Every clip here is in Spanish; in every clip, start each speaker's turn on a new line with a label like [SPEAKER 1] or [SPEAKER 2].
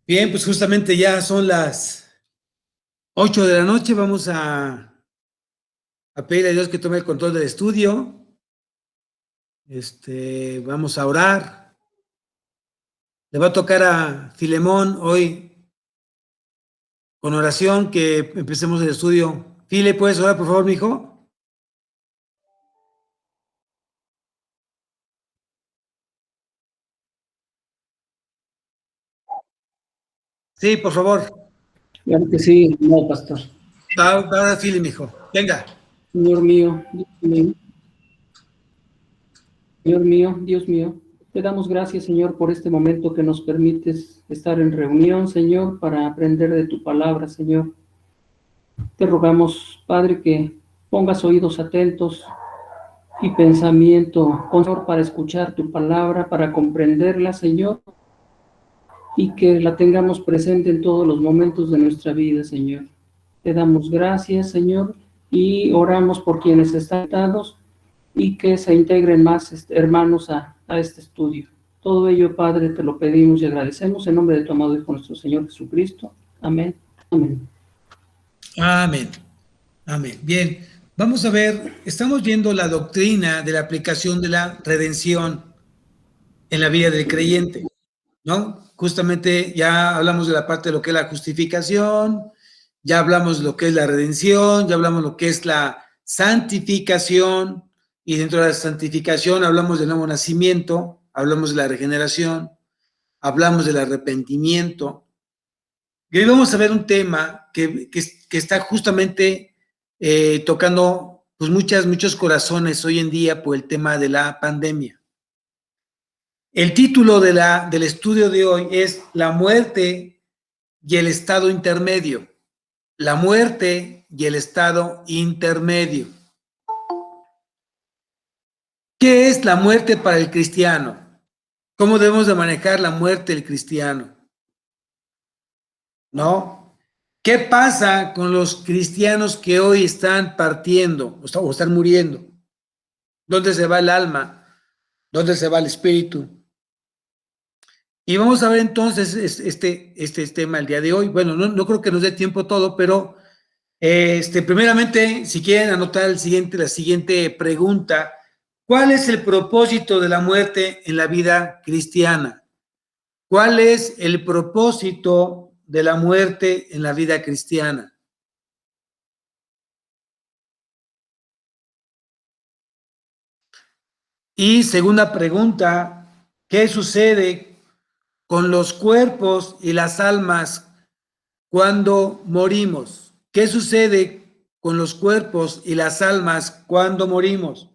[SPEAKER 1] Bien, pues justamente ya son las 8 de la noche. Vamos a pedirle a Dios que tome el control del estudio. Vamos a orar. Le va a tocar a Filemón hoy con oración que empecemos el estudio. File, ¿puedes orar, por favor, mi hijo? Sí, por favor.
[SPEAKER 2] Claro que sí, no, pastor.
[SPEAKER 1] Ahora, File, mi hijo. Venga.
[SPEAKER 2] Señor mío, Dios mío, te damos gracias, Señor, por este momento que nos permites estar en reunión, Señor, para aprender de tu palabra, Señor. Te rogamos, Padre, que pongas oídos atentos y pensamiento, Señor, para escuchar tu palabra, para comprenderla, Señor, y que la tengamos presente en todos los momentos de nuestra vida, Señor. Te damos gracias, Señor, y oramos por quienes están atados y que se integren más hermanos a este estudio. Todo ello, Padre, te lo pedimos y agradecemos en nombre de tu amado Hijo, nuestro Señor Jesucristo. Amén. Amén.
[SPEAKER 1] Amén. Amén. Bien, vamos a ver, estamos viendo la doctrina de la aplicación de la redención en la vida del creyente, ¿no? Justamente ya hablamos de la parte de lo que es la justificación, ya hablamos de lo que es la redención, ya hablamos de lo que es la santificación, y dentro de la santificación hablamos del nuevo nacimiento, hablamos de la regeneración, hablamos del arrepentimiento. Y hoy vamos a ver un tema que está justamente tocando pues muchos corazones hoy en día por el tema de la pandemia. El título del estudio de hoy es La muerte y el estado intermedio. La muerte y el estado intermedio. ¿Qué es la muerte para el cristiano? ¿Cómo debemos de manejar la muerte del cristiano? ¿No? ¿Qué pasa con los cristianos que hoy están partiendo o están muriendo? ¿Dónde se va el alma? ¿Dónde se va el espíritu? Y vamos a ver entonces este tema el día de hoy. Bueno, no creo que nos dé tiempo todo, pero primeramente, si quieren anotar la siguiente pregunta, ¿cuál es el propósito de la muerte en la vida cristiana? ¿Cuál es el propósito de la muerte en la vida cristiana? Y segunda pregunta, ¿qué sucede con los cuerpos y las almas cuando morimos? ¿Qué sucede con los cuerpos y las almas cuando morimos?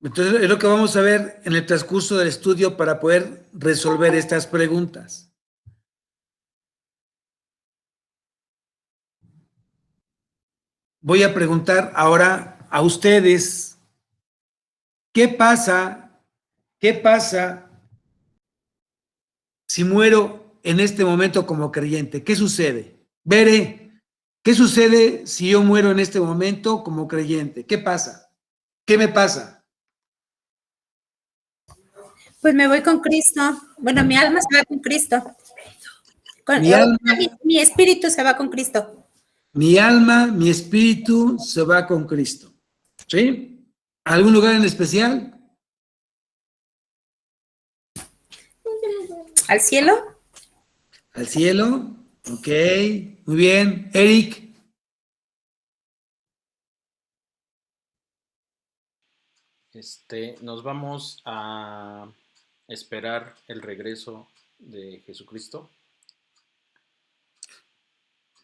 [SPEAKER 1] Entonces, es lo que vamos a ver en el transcurso del estudio para poder resolver estas preguntas. Voy a preguntar ahora a ustedes, ¿qué pasa? ¿Qué pasa si muero en este momento como creyente? ¿Qué sucede? Veré, ¿qué sucede si yo muero en este momento como creyente? ¿Qué pasa? ¿Qué me pasa?
[SPEAKER 3] Pues me voy con Cristo. Bueno, mi alma se va con Cristo.
[SPEAKER 1] Mi alma,
[SPEAKER 3] Mi espíritu se va con Cristo.
[SPEAKER 1] mi alma, mi espíritu se va con Cristo. ¿Sí? ¿Algún lugar en especial?
[SPEAKER 3] ¿Al cielo?
[SPEAKER 1] ¿Al cielo? Ok, muy bien. Eric.
[SPEAKER 4] Nos vamos a esperar el regreso de Jesucristo.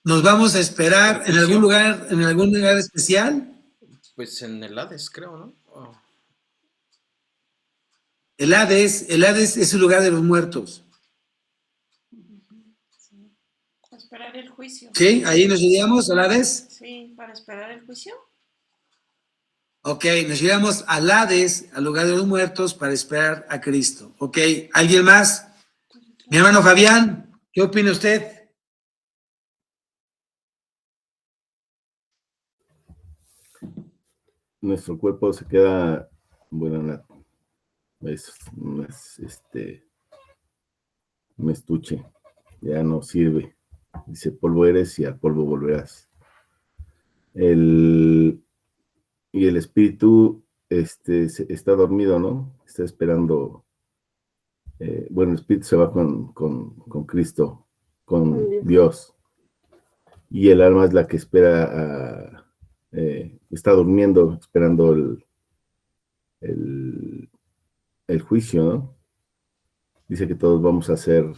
[SPEAKER 1] ¿Nos vamos a esperar
[SPEAKER 4] El juicio,
[SPEAKER 1] en algún lugar especial?
[SPEAKER 4] pues en el Hades, creo, ¿no? Oh.
[SPEAKER 1] El Hades es el lugar de los muertos.
[SPEAKER 5] Sí. Para esperar el juicio.
[SPEAKER 1] ¿Sí? Ahí nos iríamos al Hades.
[SPEAKER 5] Sí, para esperar el juicio.
[SPEAKER 1] Ok, nos iríamos al Hades, al lugar de los muertos, para esperar a Cristo. Ok, ¿alguien más? Mi hermano Fabián, ¿qué opina usted?
[SPEAKER 6] nuestro cuerpo se queda, bueno, un estuche, ya no sirve. Dice, polvo eres y al polvo volverás. Y el espíritu está dormido, ¿no? Está esperando. Bueno, el espíritu se va con Cristo, con Dios. Y el alma es la que espera, está durmiendo, esperando el juicio, ¿no? Dice que todos vamos a ser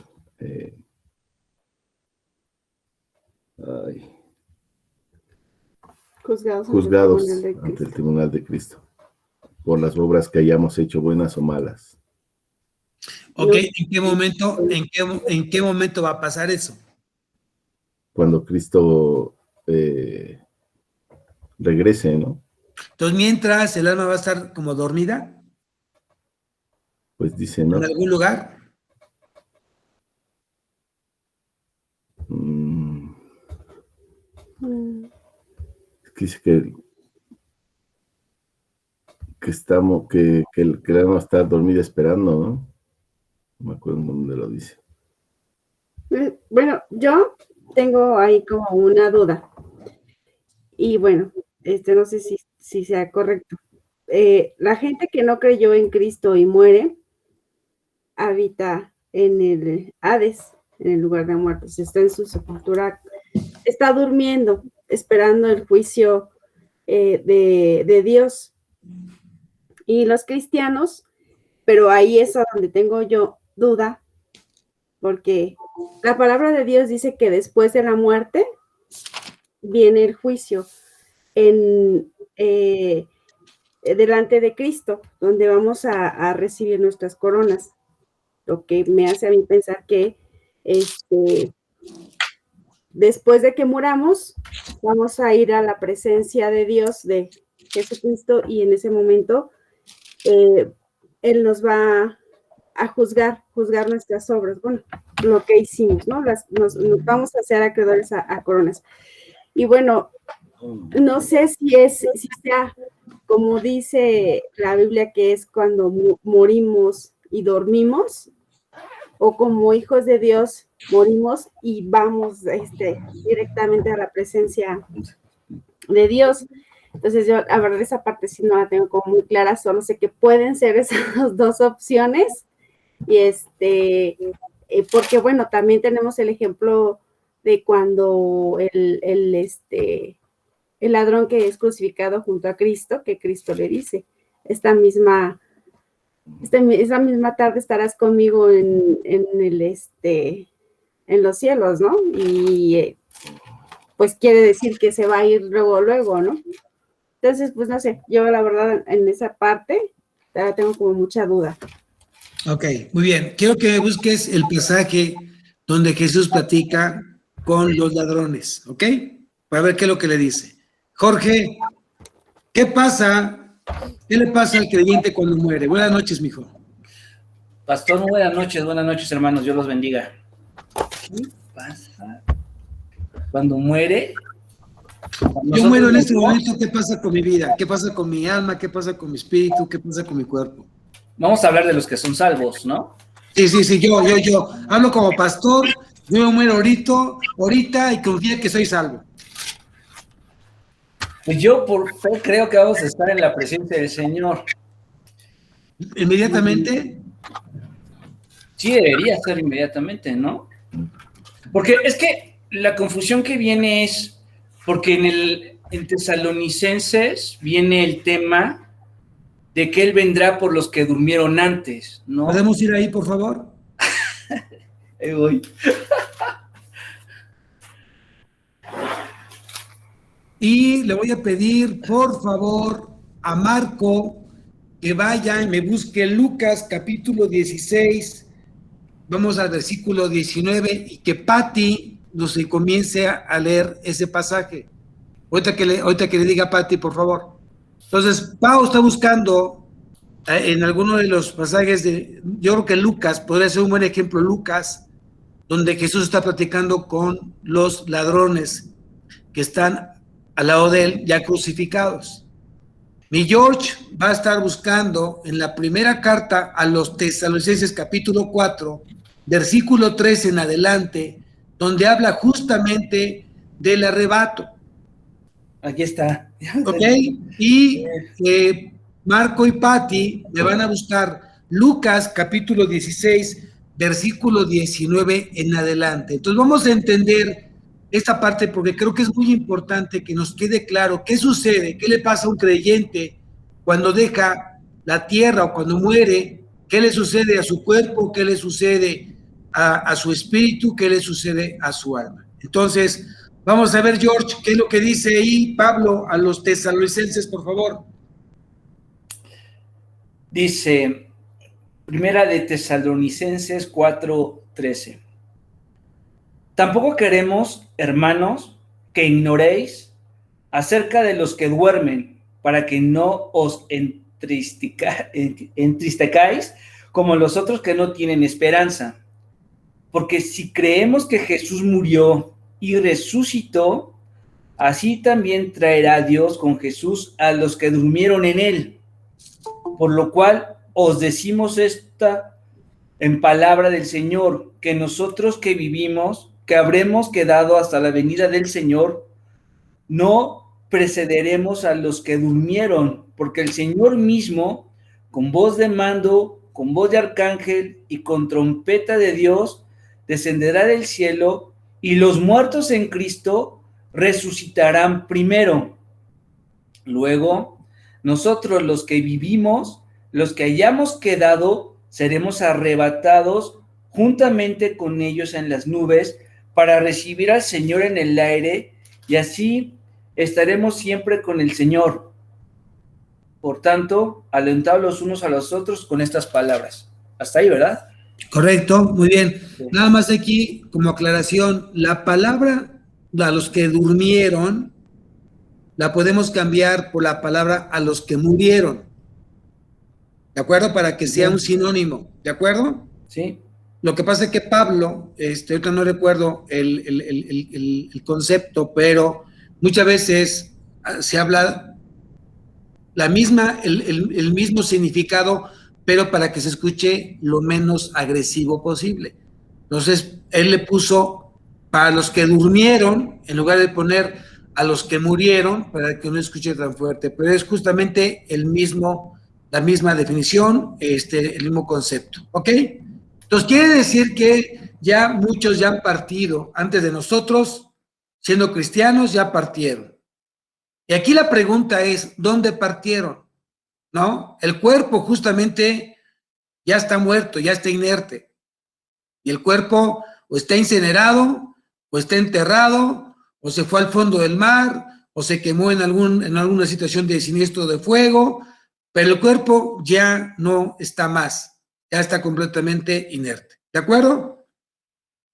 [SPEAKER 6] juzgados ante el tribunal de Cristo por las obras que hayamos hecho, buenas o malas.
[SPEAKER 1] Ok, ¿en qué momento va a pasar eso?
[SPEAKER 6] Cuando Cristo regrese, ¿no?
[SPEAKER 1] Entonces, mientras el alma va a estar como dormida.
[SPEAKER 6] Pues dice, ¿no?
[SPEAKER 1] ¿En algún lugar?
[SPEAKER 6] Dice que el alma está dormida esperando, ¿no? No me acuerdo dónde lo dice.
[SPEAKER 7] Bueno, yo tengo ahí como una duda. Y bueno, no sé si sea correcto. La gente que no creyó en Cristo y muere, habita en el Hades, en el lugar de muertos, está en su sepultura, está durmiendo, esperando el juicio de Dios. Y los cristianos, pero ahí es a donde tengo yo duda, porque la palabra de Dios dice que después de la muerte viene el juicio delante de Cristo, donde vamos a recibir nuestras coronas, lo que me hace a mí pensar que después de que muramos, vamos a ir a la presencia de Dios, de Jesucristo, y en ese momento Él nos va a juzgar nuestras obras, bueno, lo que hicimos, ¿no? Nos vamos a hacer acreedores a coronas. Y bueno, no sé si sea como dice la Biblia, que es cuando morimos y dormimos, o como hijos de Dios morimos y vamos directamente a la presencia de Dios. Entonces yo, la verdad, esa parte sí no la tengo como muy clara, solo sé que pueden ser esas dos opciones, y porque bueno, también tenemos el ejemplo de cuando el ladrón que es crucificado junto a Cristo, que Cristo le dice, esa misma tarde estarás conmigo en los cielos, ¿no? Y pues quiere decir que se va a ir luego, ¿no? Entonces, pues no sé, yo la verdad en esa parte tengo como mucha duda.
[SPEAKER 1] Ok, muy bien. Quiero que me busques el pasaje donde Jesús platica con los ladrones, ¿ok? Para ver qué es lo que le dice. Jorge, ¿qué pasa? ¿Qué le pasa al creyente cuando muere? Buenas noches, mijo.
[SPEAKER 8] Pastor, muy buenas noches, hermanos, Dios los bendiga. ¿Qué pasa cuando muere?
[SPEAKER 1] Yo muero en este momento, ¿qué pasa con mi vida? ¿Qué pasa con mi alma? ¿Qué pasa con mi espíritu? ¿Qué pasa con mi cuerpo?
[SPEAKER 8] Vamos a hablar de los que son salvos, ¿no?
[SPEAKER 1] Sí, yo. Hablo como pastor, yo muero ahorita y confío que soy salvo.
[SPEAKER 8] Pues yo por fe creo que vamos a estar en la presencia del Señor.
[SPEAKER 1] ¿Inmediatamente?
[SPEAKER 8] Sí, debería ser inmediatamente, ¿no? Porque es que la confusión que viene es, porque en Tesalonicenses viene el tema de que Él vendrá por los que durmieron antes, ¿no?
[SPEAKER 1] ¿Podemos ir ahí, por favor?
[SPEAKER 8] Ahí voy.
[SPEAKER 1] Y le voy a pedir, por favor, a Marco que vaya y me busque Lucas capítulo 16, vamos al versículo 19, y que Pati nos comience a leer ese pasaje. Ahorita que le diga a Pati, por favor. Entonces, Pau está buscando en alguno de los pasajes yo creo que Lucas, podría ser un buen ejemplo, Lucas, donde Jesús está platicando con los ladrones que están al lado de él, ya crucificados. Mi George va a estar buscando en la primera carta a los Tesalonicenses, capítulo 4, versículo 3 en adelante, donde habla justamente del arrebato.
[SPEAKER 8] Aquí está.
[SPEAKER 1] ¿Ok? Y Marco y Patti me van a buscar Lucas, capítulo 16, versículo 19 en adelante. Entonces vamos a entender esta parte porque creo que es muy importante que nos quede claro qué sucede, qué le pasa a un creyente cuando deja la tierra o cuando muere, qué le sucede a su cuerpo, qué le sucede a su espíritu, qué le sucede a su alma. Entonces, vamos a ver, George, qué es lo que dice ahí Pablo a los tesalonicenses, por favor.
[SPEAKER 8] Dice, primera de Tesalonicenses 4:13. Tampoco queremos, hermanos, que ignoréis acerca de los que duermen, para que no os entristezcáis como los otros que no tienen esperanza. Porque si creemos que Jesús murió y resucitó, así también traerá Dios con Jesús a los que durmieron en él. Por lo cual os decimos esta en palabra del Señor, que nosotros que vivimos, que habremos quedado hasta la venida del Señor, no precederemos a los que durmieron, porque el Señor mismo, con voz de mando, con voz de arcángel y con trompeta de Dios, descenderá del cielo, y los muertos en Cristo resucitarán primero. Luego, nosotros los que vivimos, los que hayamos quedado, seremos arrebatados juntamente con ellos en las nubes para recibir al Señor en el aire, y así estaremos siempre con el Señor. Por tanto, alentaos los unos a los otros con estas palabras. Hasta ahí, ¿verdad?
[SPEAKER 1] Correcto, muy bien.
[SPEAKER 8] Sí.
[SPEAKER 1] Nada más aquí, como aclaración, la palabra a los que durmieron la podemos cambiar por la palabra a los que murieron. ¿De acuerdo? Para que sea un sinónimo. ¿De acuerdo?
[SPEAKER 8] Sí.
[SPEAKER 1] Lo que pasa es que Pablo, ahorita no recuerdo el concepto, pero muchas veces se habla el mismo significado, pero para que se escuche lo menos agresivo posible. Entonces, él le puso para los que durmieron, en lugar de poner a los que murieron, para que no escuche tan fuerte, pero es justamente la misma definición, el mismo concepto, ¿ok? Entonces, quiere decir que ya muchos ya han partido, antes de nosotros, siendo cristianos, ya partieron. Y aquí la pregunta es, ¿dónde partieron? ¿No? El cuerpo justamente ya está muerto, ya está inerte. Y el cuerpo o está incinerado, o está enterrado, o se fue al fondo del mar, o se quemó en alguna situación de siniestro de fuego, pero el cuerpo ya no está más, ya está completamente inerte. ¿De acuerdo?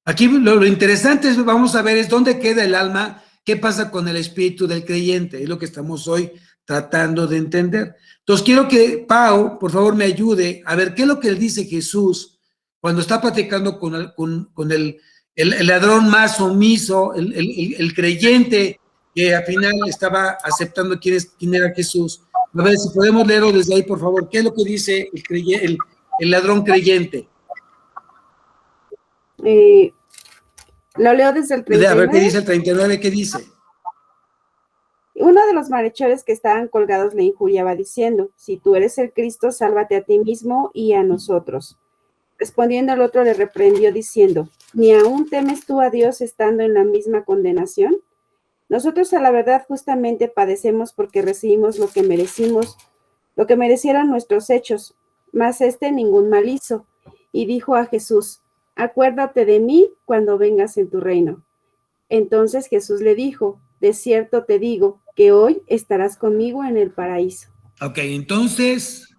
[SPEAKER 1] Aquí lo interesante es, vamos a ver, es dónde queda el alma, qué pasa con el espíritu del creyente, es lo que estamos hoy tratando de entender. Entonces quiero que Pau, por favor, me ayude a ver qué es lo que él dice Jesús cuando está platicando con el ladrón más omiso, el creyente que al final estaba aceptando quién era Jesús. A ver si podemos leerlo desde ahí, por favor. ¿Qué es lo que dice el ladrón creyente?
[SPEAKER 7] Lo leo desde el 39.
[SPEAKER 1] A ver qué dice el 39, ¿qué dice?
[SPEAKER 7] Uno de los malhechores que estaban colgados le injuriaba diciendo, si tú eres el Cristo, sálvate a ti mismo y a nosotros. Respondiendo el otro le reprendió diciendo, ¿ni aún temes tú a Dios estando en la misma condenación? Nosotros a la verdad justamente padecemos porque recibimos lo que merecieron nuestros hechos, mas ningún mal hizo. Y dijo a Jesús, acuérdate de mí cuando vengas en tu reino. Entonces Jesús le dijo, de cierto te digo, que hoy estarás conmigo en el paraíso.
[SPEAKER 1] Ok, entonces,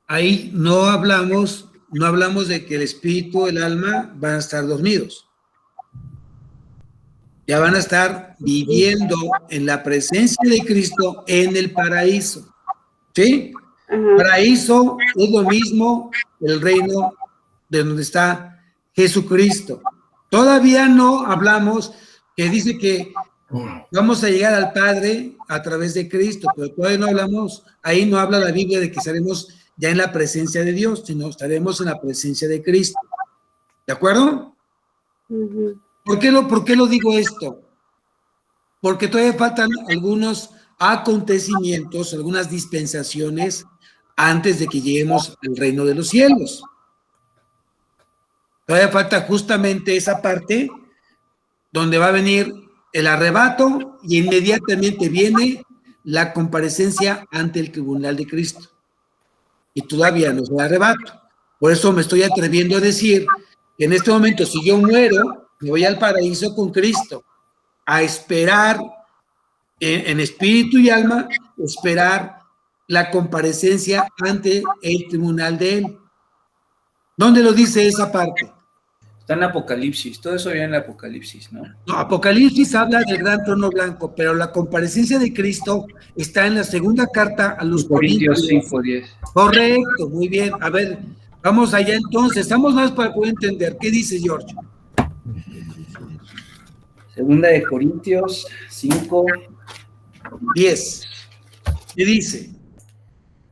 [SPEAKER 1] ahí no hablamos de que el espíritu, el alma, van a estar dormidos. Ya van a estar viviendo en la presencia de Cristo en el paraíso. ¿Sí?
[SPEAKER 7] Ajá.
[SPEAKER 1] Paraíso es lo mismo el reino de donde está Jesucristo. Todavía no hablamos que dice que Vamos a llegar al Padre a través de Cristo, pero todavía no hablamos, ahí no habla la Biblia de que estaremos ya en la presencia de Dios, sino estaremos en la presencia de Cristo. ¿De acuerdo?
[SPEAKER 7] Ujú.
[SPEAKER 1] ¿Por qué lo digo esto? Porque todavía faltan algunos acontecimientos, algunas dispensaciones antes de que lleguemos al reino de los cielos. Todavía falta justamente esa parte donde va a venir el arrebato y inmediatamente viene la comparecencia ante el tribunal de Cristo. Y todavía no es el arrebato. Por eso me estoy atreviendo a decir que en este momento, si yo muero, me voy al paraíso con Cristo, a esperar en espíritu y alma, esperar la comparecencia ante el tribunal de Él. ¿Dónde lo dice esa parte?
[SPEAKER 8] Está en Apocalipsis, todo eso viene en Apocalipsis, ¿no?
[SPEAKER 1] No, Apocalipsis habla del gran trono blanco, pero la comparecencia de Cristo está en la segunda carta a los
[SPEAKER 2] Corintios
[SPEAKER 1] Corintios.
[SPEAKER 2] 5:10.
[SPEAKER 1] Correcto, muy bien. A ver, vamos allá entonces. Estamos más para poder entender. ¿Qué dice George?
[SPEAKER 8] Segunda de Corintios 5.
[SPEAKER 1] 10. ¿Qué dice?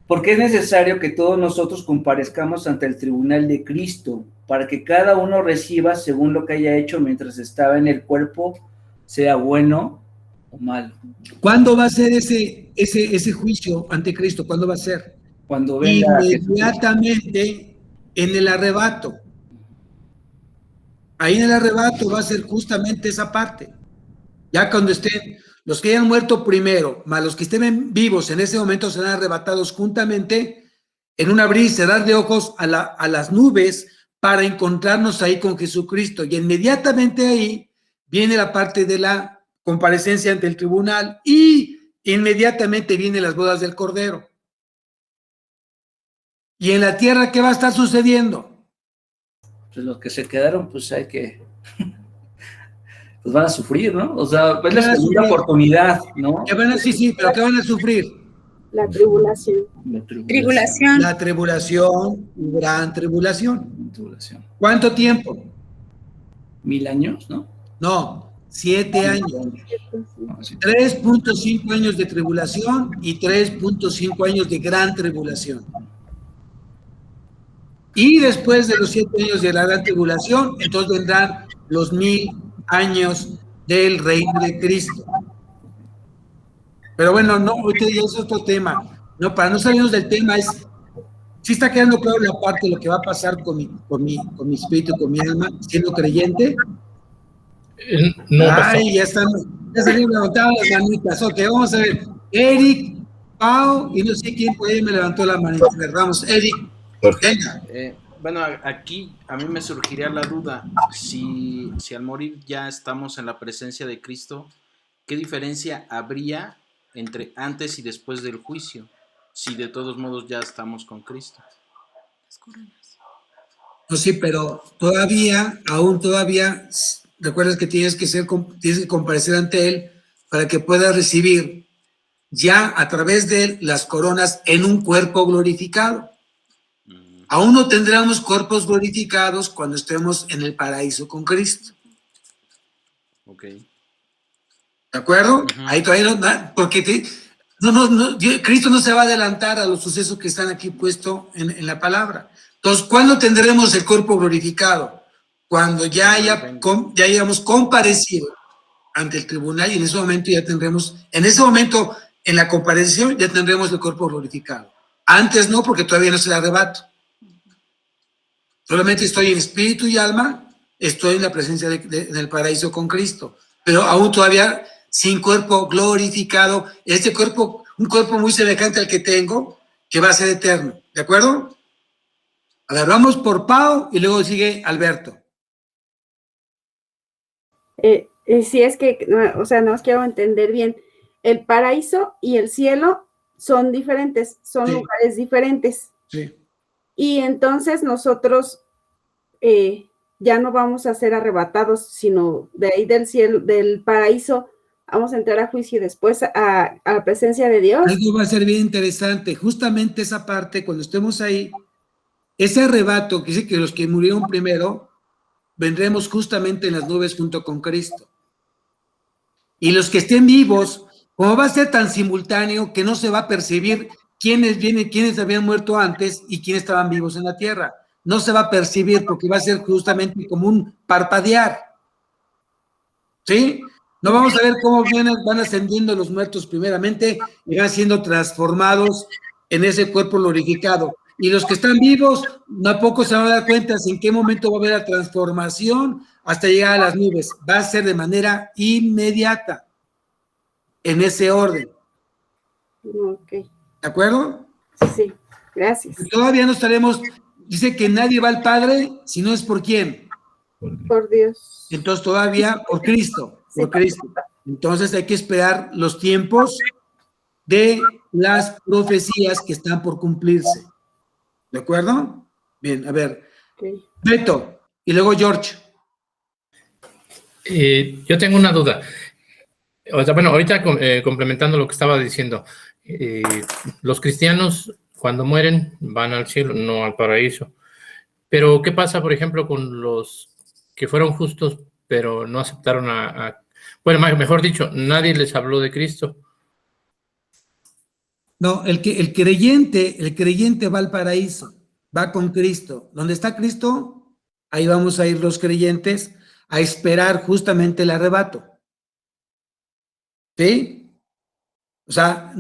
[SPEAKER 8] Porque es necesario que todos nosotros comparezcamos ante el tribunal de Cristo, para que cada uno reciba según lo que haya hecho mientras estaba en el cuerpo, sea bueno o malo.
[SPEAKER 1] ¿Cuándo va a ser ese juicio ante Cristo? ¿Cuándo va a ser?
[SPEAKER 8] Cuando venga
[SPEAKER 1] Inmediatamente en el arrebato. Ahí en el arrebato va a ser justamente esa parte. Ya cuando estén los que hayan muerto primero, más los que estén vivos en ese momento serán arrebatados juntamente en un abrir y cerrar de ojos a las nubes para encontrarnos ahí con Jesucristo. Y inmediatamente ahí viene la parte de la comparecencia ante el tribunal y inmediatamente vienen las bodas del Cordero. ¿Y en la tierra qué va a estar sucediendo?
[SPEAKER 8] Pues los que se quedaron, pues hay que... pues van a sufrir, ¿no? O sea, es la segunda oportunidad, ¿no?
[SPEAKER 1] Sí, pero ¿qué van a sufrir?
[SPEAKER 7] La tribulación.
[SPEAKER 3] Tribulación.
[SPEAKER 1] La tribulación, gran tribulación. ¿Cuánto tiempo?
[SPEAKER 8] 1000 años, ¿no?
[SPEAKER 1] No, 7 años. 3.5 años de tribulación y 3.5 años de gran tribulación. Y después de los 7 años de la gran tribulación, entonces vendrán los 1000 años del reino de Cristo. Pero bueno, no, ahorita ya es otro tema. No, para no salirnos del tema, sí está quedando claro la parte de lo que va a pasar con mi espíritu, con mi alma, siendo creyente.
[SPEAKER 9] No,
[SPEAKER 1] ay, ya salieron levantadas las manitas. Ok, vamos a ver. Eric, Pau, y no sé quién por ahí me levantó la manita. Vamos, Eric, venga.
[SPEAKER 4] Bueno, aquí a mí me surgiría la duda, si al morir ya estamos en la presencia de Cristo, ¿qué diferencia habría entre antes y después del juicio? Si de todos modos ya estamos con Cristo.
[SPEAKER 1] No, sí, pero aún todavía, recuerdas que tienes que comparecer ante Él para que puedas recibir ya a través de Él las coronas en un cuerpo glorificado. Aún no tendremos cuerpos glorificados cuando estemos en el paraíso con Cristo.
[SPEAKER 4] Ok.
[SPEAKER 1] ¿De acuerdo? Ahí todavía no, porque Cristo no se va a adelantar a los sucesos que están aquí puestos en la palabra. Entonces, ¿cuándo tendremos el cuerpo glorificado? Cuando ya hayamos comparecido ante el tribunal y en ese momento en la comparación ya tendremos el cuerpo glorificado. Antes no, porque todavía no es el arrebato. Solamente estoy en espíritu y alma, estoy en la presencia del paraíso con Cristo, pero aún todavía sin cuerpo glorificado, un cuerpo muy semejante al que tengo, que va a ser eterno, ¿de acuerdo? A ver, vamos por Pau y luego sigue Alberto.
[SPEAKER 7] Sí, es que, o sea, no os quiero entender bien. El paraíso y el cielo son diferentes, son lugares diferentes.
[SPEAKER 1] Sí.
[SPEAKER 7] Y entonces nosotros ya no vamos a ser arrebatados, sino de ahí del cielo, del paraíso, vamos a entrar a juicio y después a la presencia de Dios.
[SPEAKER 1] Algo va a ser bien interesante, justamente esa parte, cuando estemos ahí, ese arrebato, que dice que los que murieron primero, vendremos justamente en las nubes junto con Cristo. Y los que estén vivos, como va a ser tan simultáneo que no se va a percibir quiénes habían muerto antes y quiénes estaban vivos en la tierra. No se va a percibir porque va a ser justamente como un parpadear. ¿Sí? No vamos a ver cómo van ascendiendo los muertos primeramente y van siendo transformados en ese cuerpo glorificado. Y los que están vivos, a poco se van a dar cuenta en qué momento va a haber la transformación hasta llegar a las nubes. Va a ser de manera inmediata, en ese orden.
[SPEAKER 7] Ok,
[SPEAKER 1] ¿De acuerdo?
[SPEAKER 7] sí, gracias.
[SPEAKER 1] Y todavía no estaremos, dice que nadie va al Padre si no es por quién.
[SPEAKER 7] Por Dios.
[SPEAKER 1] Entonces todavía por Cristo, por Cristo. Entonces hay que esperar los tiempos de las profecías que están por cumplirse. ¿De acuerdo? Bien, a ver.
[SPEAKER 7] Okay.
[SPEAKER 1] Beto, y luego George.
[SPEAKER 9] Yo tengo una duda. O sea, bueno, ahorita complementando lo que estaba diciendo, los cristianos cuando mueren van al cielo, no al paraíso. Pero, ¿qué pasa, por ejemplo, con los que fueron justos, pero no aceptaron bueno, mejor dicho, nadie les habló de Cristo?
[SPEAKER 1] No, el creyente va al paraíso, va con Cristo. ¿Dónde está Cristo? Ahí vamos a ir los creyentes a esperar justamente el arrebato. ¿Sí? O sea,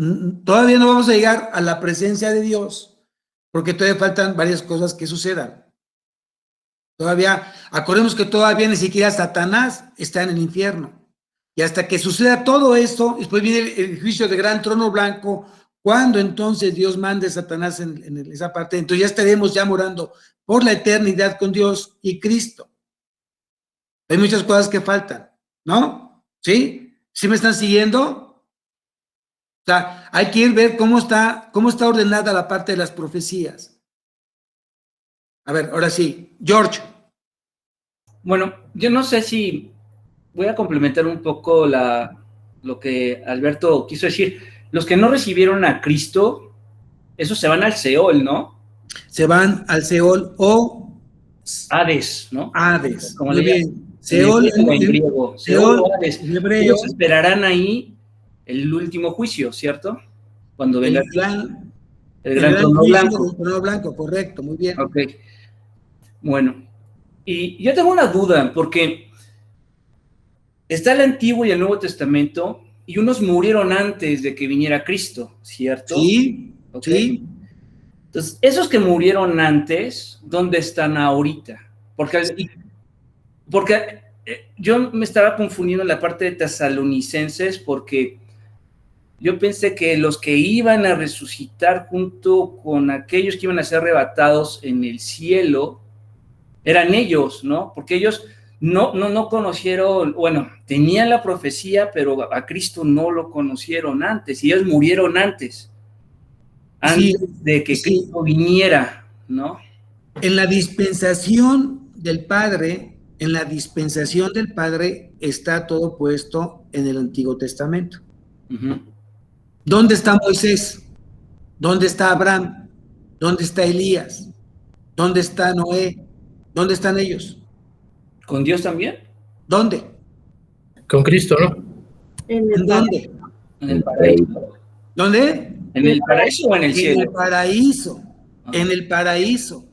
[SPEAKER 1] todavía no vamos a llegar a la presencia de Dios, porque todavía faltan varias cosas que sucedan. Todavía, acordemos que todavía ni siquiera Satanás está en el infierno. Y hasta que suceda todo esto, después viene el juicio de gran trono blanco, cuando entonces Dios mande a Satanás en esa parte, entonces ya estaremos ya morando por la eternidad con Dios y Cristo. Hay muchas cosas que faltan, ¿no? ¿Sí? ¿Sí me están siguiendo? O sea, hay que ir a ver cómo está ordenada la parte de las profecías. A ver, ahora sí, George.
[SPEAKER 8] Bueno, yo no sé si voy a complementar un poco lo que Alberto quiso decir. Los que no recibieron a Cristo, esos se van al Seol, ¿no?
[SPEAKER 1] Se van al Seol o
[SPEAKER 8] Hades, ¿no?
[SPEAKER 1] Hades.
[SPEAKER 8] Como
[SPEAKER 1] muy
[SPEAKER 8] le llaman.
[SPEAKER 1] bien. Seol
[SPEAKER 8] En griego. Seol o Hades.
[SPEAKER 1] En hebreo.
[SPEAKER 8] Ellos esperarán ahí el último juicio, ¿cierto? Cuando venga
[SPEAKER 1] El gran
[SPEAKER 8] trono blanco.
[SPEAKER 1] El trono blanco, correcto, muy bien.
[SPEAKER 8] Ok. Bueno, y yo tengo una duda, porque está el Antiguo y el Nuevo Testamento, y unos murieron antes de que viniera Cristo, ¿cierto?
[SPEAKER 1] Sí,
[SPEAKER 8] okay. Sí. Entonces, esos que murieron antes, ¿dónde están ahorita? Porque yo me estaba confundiendo en la parte de Tesalonicenses, porque yo pensé que los que iban a resucitar junto con aquellos que iban a ser arrebatados en el cielo, eran ellos, ¿no? Porque ellos no conocieron, bueno, tenían la profecía, pero a Cristo no lo conocieron antes, y ellos murieron antes de que Cristo viniera, ¿no?
[SPEAKER 1] En la dispensación del Padre, está todo puesto en el Antiguo Testamento.
[SPEAKER 8] Uh-huh.
[SPEAKER 1] ¿Dónde está Moisés? ¿Dónde está Abraham? ¿Dónde está Elías? ¿Dónde está Noé? ¿Dónde están ellos?
[SPEAKER 8] ¿Con Dios también?
[SPEAKER 1] ¿Dónde?
[SPEAKER 9] Con Cristo, ¿no?
[SPEAKER 1] ¿En dónde?
[SPEAKER 8] En el paraíso.
[SPEAKER 1] ¿Dónde?
[SPEAKER 8] ¿En el paraíso o en el cielo?
[SPEAKER 1] En el paraíso. En el paraíso.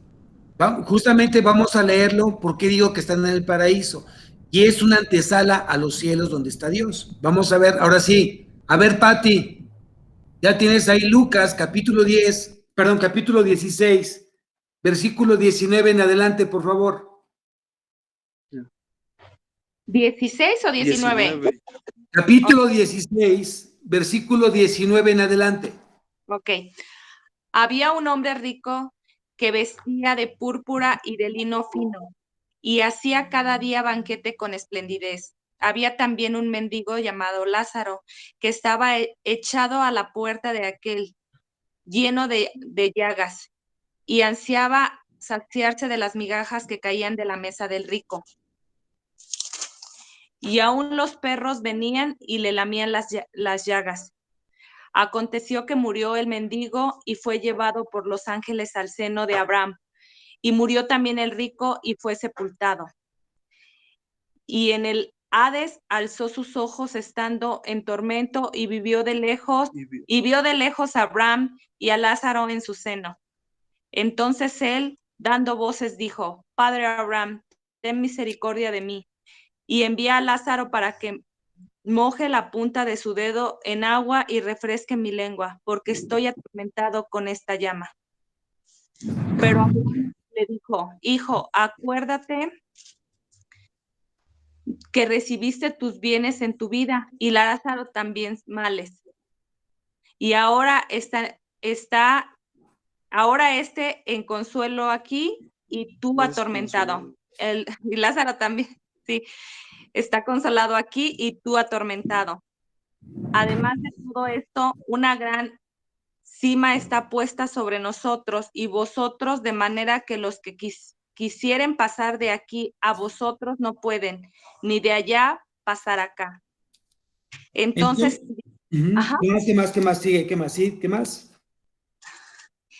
[SPEAKER 1] Justamente vamos a leerlo porque digo que están en el paraíso. Y es una antesala a los cielos donde está Dios. Vamos a ver, ahora sí. A ver, Pati, ya tienes ahí Lucas, capítulo 16, versículo 19 en adelante, por favor.
[SPEAKER 5] ¿16 o 19?
[SPEAKER 1] Capítulo 16, versículo 19 en adelante.
[SPEAKER 5] Ok. Había un hombre rico que vestía de púrpura y de lino fino, y hacía cada día banquete con esplendidez. Había también un mendigo llamado Lázaro, que estaba echado a la puerta de aquel, lleno de llagas, y ansiaba saciarse de las migajas que caían de la mesa del rico. Y aún los perros venían y le lamían las llagas. Aconteció que murió el mendigo y fue llevado por los ángeles al seno de Abraham. Y murió también el rico y fue sepultado. Y en el Hades alzó sus ojos estando en tormento y vio de lejos a Abraham y a Lázaro en su seno. Entonces él, dando voces, dijo: Padre Abraham, ten misericordia de mí, y envía a Lázaro para que moje la punta de su dedo en agua y refresque mi lengua, porque estoy atormentado con esta llama. Pero Abraham le dijo: Hijo, acuérdate que recibiste tus bienes en tu vida y Lázaro también males. Y ahora ahora en consuelo aquí y tú atormentado. Y Lázaro también, sí, está consolado aquí y tú atormentado. Además de todo esto, una gran cima está puesta sobre nosotros y vosotros, de manera que los que quisieren pasar de aquí a vosotros no pueden, ni de allá pasar acá. Entonces, ajá.
[SPEAKER 1] ¿Qué más sigue? ¿Qué más? ¿Sí? ¿Qué más?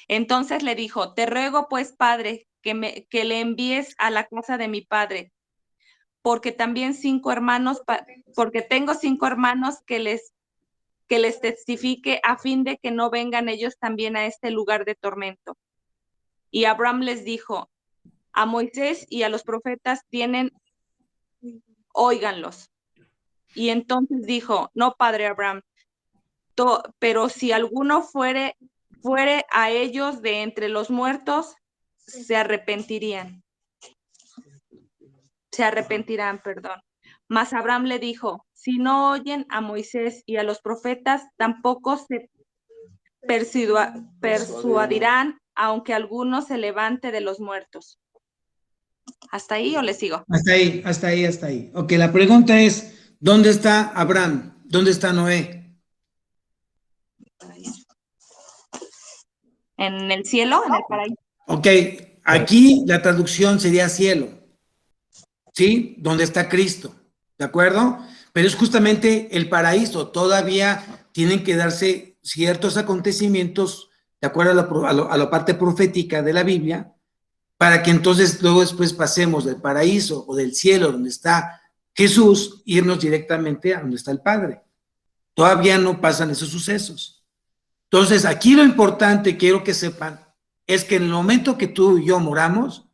[SPEAKER 5] Entonces le dijo: Te ruego pues, Padre, que le envíes a la casa de mi padre, porque también porque tengo 5 hermanos que les testifique a fin de que no vengan ellos también a este lugar de tormento. Y Abraham les dijo: A Moisés y a los profetas óiganlos. Y entonces dijo: No, padre Abraham, pero si alguno fuere a ellos de entre los muertos, se arrepentirán, perdón. Mas Abraham le dijo: Si no oyen a Moisés y a los profetas, tampoco se persuadirán, aunque alguno se levante de los muertos. ¿Hasta ahí o le sigo?
[SPEAKER 1] Hasta ahí. Ok, la pregunta es, ¿dónde está Abraham? ¿Dónde está Noé?
[SPEAKER 5] ¿En el cielo? ¿En el paraíso?
[SPEAKER 1] Ok, aquí la traducción sería cielo, ¿sí? Donde está Cristo, ¿de acuerdo? Pero es justamente el paraíso, todavía tienen que darse ciertos acontecimientos, de acuerdo a la parte profética de la Biblia, para que entonces luego después pasemos del paraíso o del cielo donde está Jesús, irnos directamente a donde está el Padre. Todavía no pasan esos sucesos. Entonces, aquí lo importante, quiero que sepan, es que en el momento que tú y yo moramos,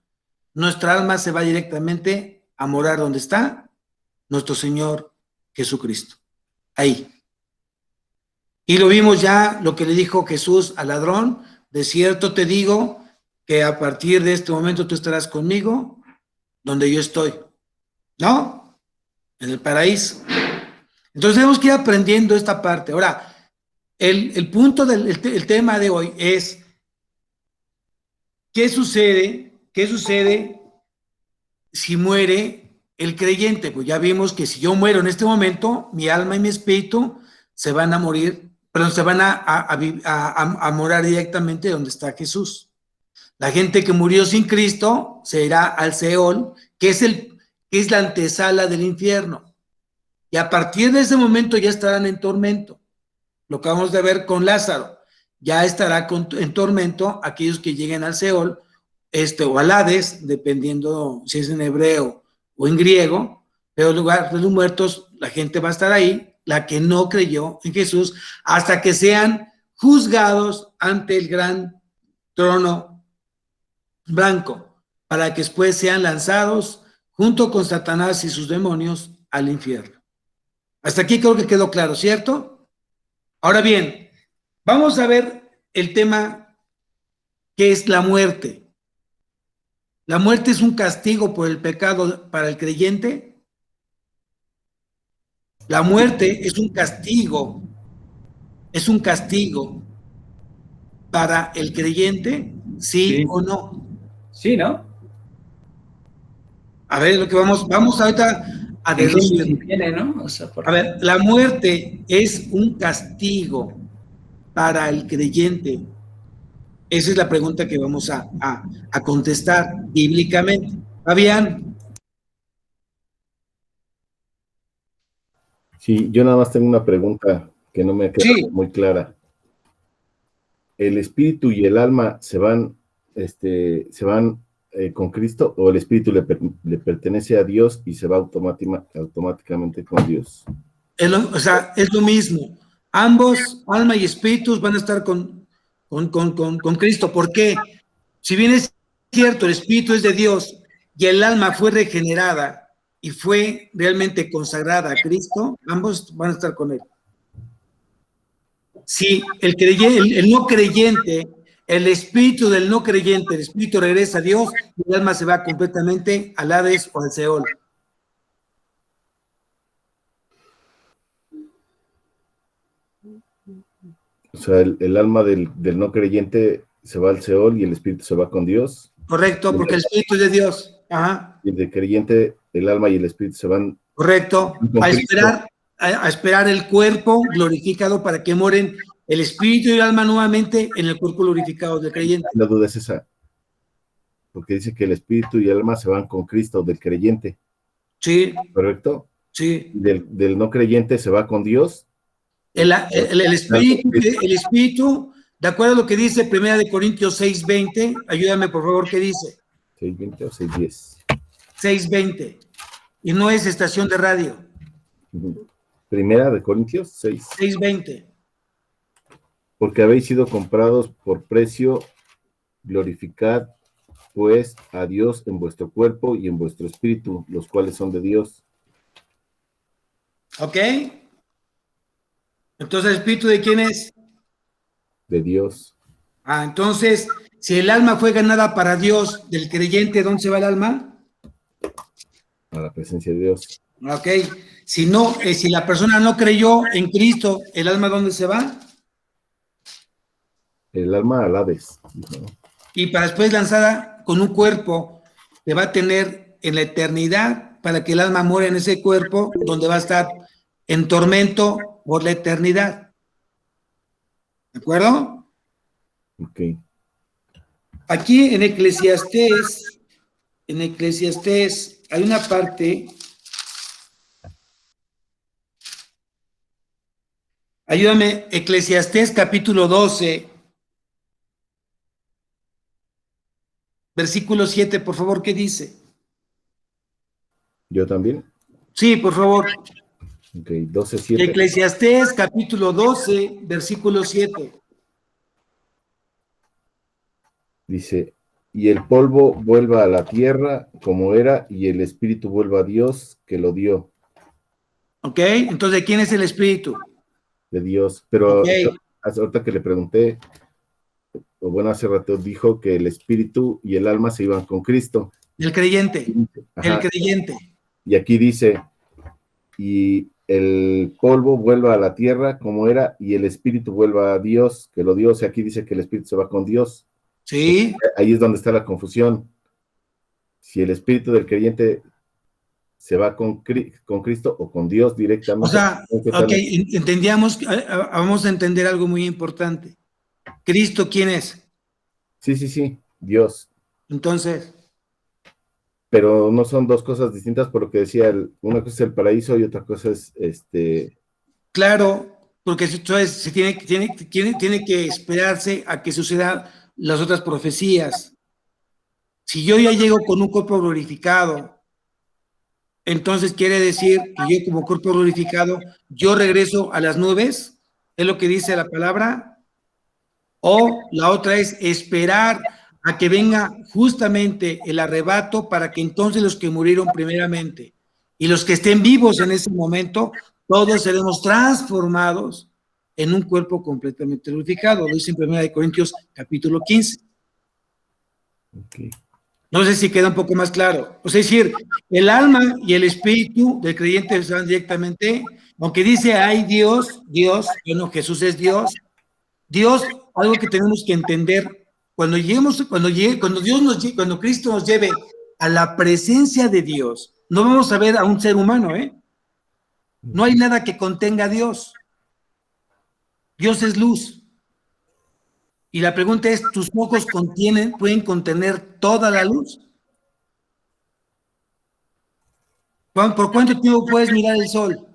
[SPEAKER 1] nuestra alma se va directamente a morar donde está nuestro Señor Jesucristo. Ahí. Y lo vimos ya, lo que le dijo Jesús al ladrón: de cierto te digo que a partir de este momento tú estarás conmigo donde yo estoy, ¿no? En el paraíso. Entonces tenemos que ir aprendiendo esta parte. Ahora, el punto el tema de hoy es ¿qué sucede si muere el creyente? Pues ya vimos que si yo muero en este momento, mi alma y mi espíritu se van a morir, pero se van a morar directamente donde está Jesús. La gente que murió sin Cristo se irá al Seol, que es la antesala del infierno. Y a partir de ese momento ya estarán en tormento. Lo que vamos a ver con Lázaro, ya estará en tormento aquellos que lleguen al Seol, o al Hades, dependiendo si es en hebreo o en griego, pero en lugar de los muertos, la gente va a estar ahí, la que no creyó en Jesús, hasta que sean juzgados ante el gran trono blanco, para que después sean lanzados junto con Satanás y sus demonios al infierno. Hasta aquí creo que quedó claro, ¿cierto? Ahora bien, vamos a ver el tema que es la muerte. ¿La muerte es un castigo por el pecado para el creyente? La muerte es un castigo para el creyente, ¿sí o no?
[SPEAKER 8] Sí, ¿no?
[SPEAKER 1] A ver, lo que vamos ahorita a deducir.
[SPEAKER 8] ¿No? O sea,
[SPEAKER 1] A ver, la muerte es un castigo para el creyente. Esa es la pregunta que vamos a contestar bíblicamente. Fabián.
[SPEAKER 6] Sí, yo nada más tengo una pregunta que no me ha quedado muy clara. ¿El espíritu y el alma se van con Cristo, o el espíritu le pertenece a Dios y se va automáticamente con Dios.
[SPEAKER 1] O sea, es lo mismo. Ambos, alma y espíritus, van a estar con Cristo. ¿Por qué? Si bien es cierto, el espíritu es de Dios y el alma fue regenerada y fue realmente consagrada a Cristo, ambos van a estar con él. Si el no creyente, el espíritu del no creyente, el espíritu regresa a Dios y el alma se va completamente al Hades o al Seol.
[SPEAKER 6] O sea, el alma del no creyente se va al Seol y el espíritu se va con Dios.
[SPEAKER 1] Correcto, porque el espíritu es de Dios. Ajá.
[SPEAKER 6] Y el de creyente, el alma y el espíritu se van.
[SPEAKER 1] Correcto, a esperar el cuerpo glorificado para que moren el espíritu y el alma nuevamente en el cuerpo glorificado del creyente.
[SPEAKER 6] La duda es esa, porque dice que el espíritu y el alma se van con Cristo, del creyente.
[SPEAKER 1] Sí.
[SPEAKER 6] ¿Correcto?
[SPEAKER 1] Sí.
[SPEAKER 6] Del no creyente se va con Dios.
[SPEAKER 1] El espíritu, de acuerdo a lo que dice 1 Corintios 6:20, ayúdame por favor, ¿qué dice?
[SPEAKER 6] 6:20 o 6:10.
[SPEAKER 1] 6:20. Y no es estación de radio.
[SPEAKER 6] 1 Corintios 6.
[SPEAKER 1] 6:20.
[SPEAKER 6] Porque habéis sido comprados por precio, glorificad pues a Dios en vuestro cuerpo y en vuestro espíritu, los cuales son de Dios.
[SPEAKER 1] ¿Ok? Entonces, ¿el espíritu de quién es?
[SPEAKER 6] De Dios.
[SPEAKER 1] Entonces, si el alma fue ganada para Dios del creyente, ¿dónde se va el alma?
[SPEAKER 6] A la presencia de Dios.
[SPEAKER 1] Ok. Si no, si la persona no creyó en Cristo, ¿el alma dónde se va?
[SPEAKER 6] El alma al Hades. ¿No?
[SPEAKER 1] Y para después lanzada con un cuerpo que va a tener en la eternidad para que el alma muera en ese cuerpo donde va a estar en tormento por la eternidad. ¿De acuerdo?
[SPEAKER 6] Ok.
[SPEAKER 1] Aquí en Eclesiastés hay una parte. Ayúdame, Eclesiastés capítulo 12, versículo 7, por favor, ¿qué dice?
[SPEAKER 6] ¿Yo también?
[SPEAKER 1] Sí, por favor.
[SPEAKER 6] Ok, 12:7.
[SPEAKER 1] Eclesiastés capítulo 12, versículo 7.
[SPEAKER 6] Dice, y el polvo vuelva a la tierra como era, y el espíritu vuelva a Dios que lo dio.
[SPEAKER 1] Ok, entonces, ¿de quién es el espíritu?
[SPEAKER 6] De Dios. Pero
[SPEAKER 1] Okay.
[SPEAKER 6] ahorita que le pregunté, o bueno, hace rato dijo que el espíritu y el alma se iban con Cristo.
[SPEAKER 1] El creyente.
[SPEAKER 6] Ajá.
[SPEAKER 1] El creyente.
[SPEAKER 6] Y aquí dice, y el polvo vuelva a la tierra como era, y el espíritu vuelva a Dios que lo dio. O sea, aquí dice que el espíritu se va con Dios.
[SPEAKER 1] Sí.
[SPEAKER 6] Ahí es donde está la confusión. Si el espíritu del creyente se va con Cristo o con Dios directamente.
[SPEAKER 1] O sea, ok, entendíamos, vamos a entender algo muy importante. ¿Cristo quién es?
[SPEAKER 6] Sí, Dios.
[SPEAKER 1] Entonces.
[SPEAKER 6] Pero no son dos cosas distintas por lo que decía, una cosa es el paraíso y otra cosa es
[SPEAKER 1] Claro, porque entonces se tiene que esperarse a que sucedan las otras profecías. Si yo ya llego con un cuerpo glorificado, entonces quiere decir que yo como cuerpo glorificado, yo regreso a las nubes, es lo que dice la palabra, o la otra es esperar a que venga justamente el arrebato para que entonces los que murieron primeramente y los que estén vivos en ese momento, todos seremos transformados en un cuerpo completamente glorificado. Lo dice en 1 Corintios capítulo 15.
[SPEAKER 6] Okay.
[SPEAKER 1] No sé si queda un poco más claro. O sea, es decir, el alma y el espíritu del creyente se van directamente, aunque dice, ay Dios, bueno, Jesús es Dios. Dios, algo que tenemos que entender, cuando Cristo nos lleve a la presencia de Dios, no vamos a ver a un ser humano, ¿eh? No hay nada que contenga a Dios. Dios es luz. Y la pregunta es, ¿tus ojos pueden contener toda la luz? ¿Por cuánto tiempo puedes mirar el sol?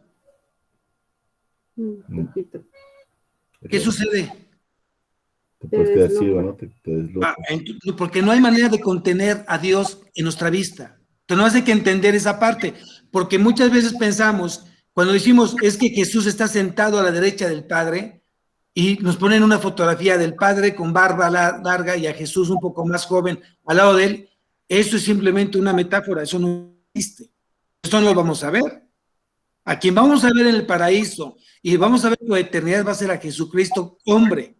[SPEAKER 1] ¿Qué sucede?
[SPEAKER 6] Te puedes quedar ciego, ¿no? Te deslumbra.
[SPEAKER 1] Porque no hay manera de contener a Dios en nuestra vista. Entonces, no hace que entender esa parte, porque muchas veces pensamos, cuando decimos, es que Jesús está sentado a la derecha del Padre, y nos ponen una fotografía del Padre con barba larga y a Jesús un poco más joven al lado de él, eso es simplemente una metáfora, eso no existe. Eso no lo vamos a ver. A quien vamos a ver en el paraíso y vamos a ver por eternidad va a ser a Jesucristo, hombre.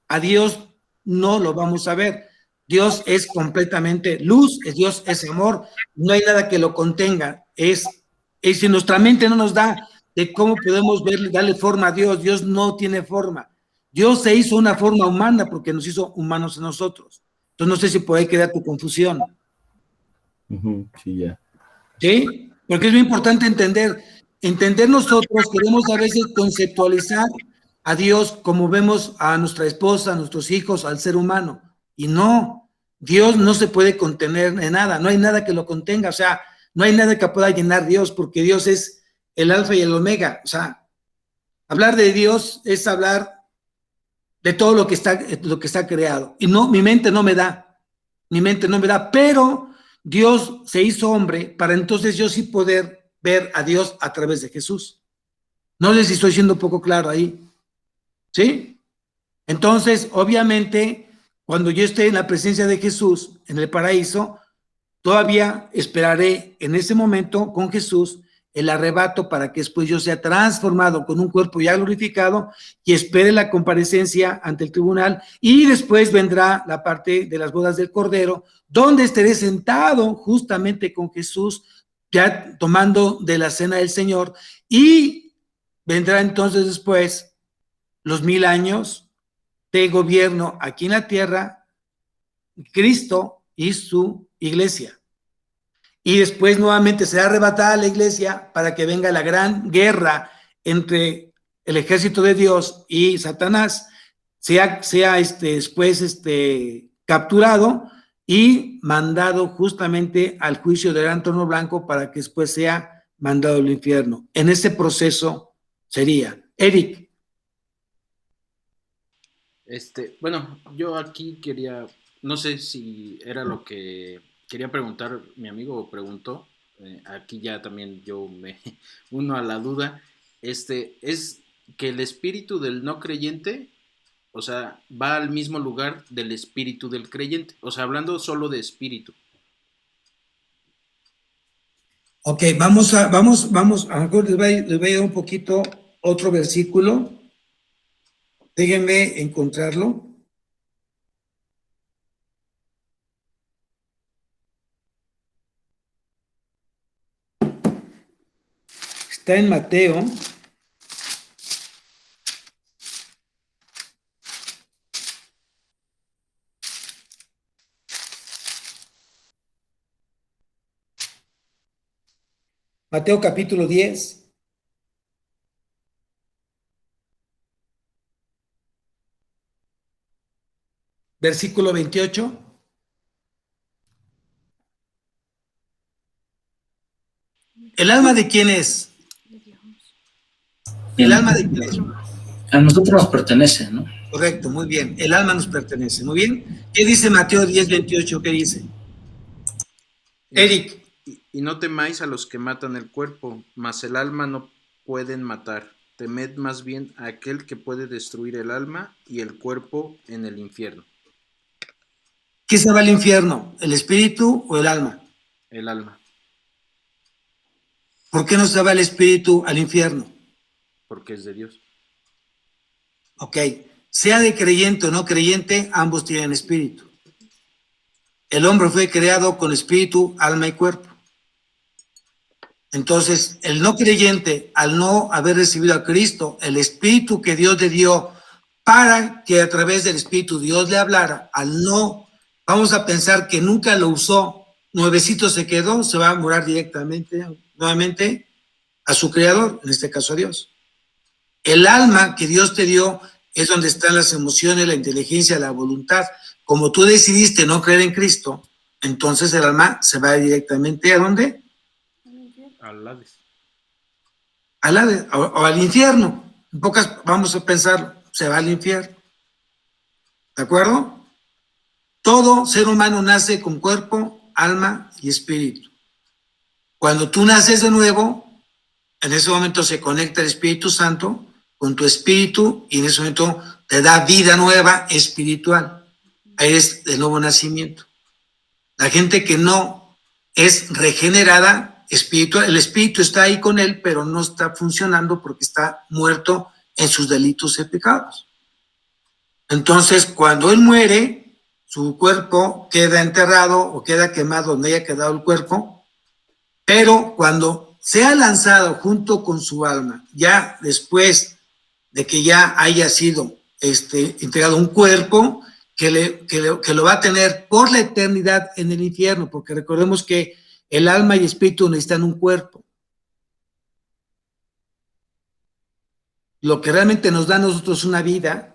[SPEAKER 1] A Dios no lo vamos a ver. Dios es completamente luz, Dios es amor, no hay nada que lo contenga. Es si nuestra mente no nos da de cómo podemos verle, darle forma a Dios, Dios no tiene forma. Dios se hizo una forma humana porque nos hizo humanos a nosotros. Entonces no sé si por ahí queda tu confusión.
[SPEAKER 6] Sí, ya.
[SPEAKER 1] ¿Sí? Porque es muy importante entender nosotros, queremos a veces conceptualizar a Dios como vemos a nuestra esposa, a nuestros hijos, al ser humano. Y no, Dios no se puede contener en nada, no hay nada que lo contenga, o sea, no hay nada que pueda llenar Dios, porque Dios es el alfa y el omega. O sea, hablar de Dios es hablar de todo lo que está creado. Y no, mi mente no me da, pero Dios se hizo hombre para entonces yo sí poder ver a Dios a través de Jesús. No sé si estoy siendo un poco claro ahí. ¿Sí? Entonces, obviamente, cuando yo esté en la presencia de Jesús, en el paraíso, todavía esperaré en ese momento con Jesús el arrebato para que después yo sea transformado con un cuerpo ya glorificado y espere la comparecencia ante el tribunal y después vendrá la parte de las bodas del Cordero, donde estaré sentado justamente con Jesús, ya tomando de la cena del Señor, y vendrá entonces después los 1000 años de gobierno aquí en la tierra, Cristo y su iglesia. Y después nuevamente será arrebatada la iglesia para que venga la gran guerra entre el ejército de Dios y Satanás, sea después capturado y mandado justamente al juicio del gran trono blanco para que después sea mandado al infierno. En ese proceso sería. Eric.
[SPEAKER 4] Bueno, yo aquí quería, no sé si era lo que quería preguntar mi amigo preguntó, aquí ya también yo me uno a la duda, es que el espíritu del no creyente, o sea, va al mismo lugar del espíritu del creyente, o sea, hablando solo de espíritu.
[SPEAKER 1] Ok, vamos, a lo mejor les voy a dar un poquito otro versículo. Déjenme encontrarlo. Está en Mateo. Mateo capítulo 10. Versículo 28. ¿El alma de quién es? ¿El alma de quién es?
[SPEAKER 8] A nosotros nos pertenece, ¿no?
[SPEAKER 1] Correcto, muy bien. El alma nos pertenece, muy bien. ¿Qué dice Mateo 10, 28? ¿Qué dice? Eric.
[SPEAKER 4] Y no temáis a los que matan el cuerpo, mas el alma no pueden matar. Temed más bien a aquel que puede destruir el alma y el cuerpo en el infierno.
[SPEAKER 1] ¿Qué se va al infierno? ¿El espíritu o el alma?
[SPEAKER 4] El alma.
[SPEAKER 1] ¿Por qué no se va el espíritu al infierno?
[SPEAKER 4] Porque es de Dios.
[SPEAKER 1] Ok, sea de creyente o no creyente, ambos tienen espíritu. El hombre fue creado con espíritu, alma y cuerpo. Entonces, el no creyente, al no haber recibido a Cristo, el espíritu que Dios le dio para que a través del espíritu Dios le hablara, al no, vamos a pensar que nunca lo usó, nuevecito se quedó, se va a morar directamente, nuevamente, a su creador, en este caso a Dios. El alma que Dios te dio es donde están las emociones, la inteligencia, la voluntad. Como tú decidiste no creer en Cristo, entonces el alma se va directamente ¿a dónde?
[SPEAKER 4] Al Hades.
[SPEAKER 1] O al infierno. En pocas, vamos a pensar, se va al infierno. ¿De acuerdo? Todo ser humano nace con cuerpo, alma y espíritu. Cuando tú naces de nuevo, en ese momento se conecta el Espíritu Santo con tu espíritu y en ese momento te da vida nueva espiritual. Ahí es de nuevo nacimiento. La gente que no es regenerada espiritual, el espíritu está ahí con él, pero no está funcionando porque está muerto en sus delitos y pecados. Entonces, cuando él muere, su cuerpo queda enterrado o queda quemado donde haya quedado el cuerpo, pero cuando sea lanzado junto con su alma, ya después de que ya haya sido entregado un cuerpo que lo va a tener por la eternidad en el infierno, porque recordemos que el alma y el espíritu necesitan un cuerpo. Lo que realmente nos da a nosotros una vida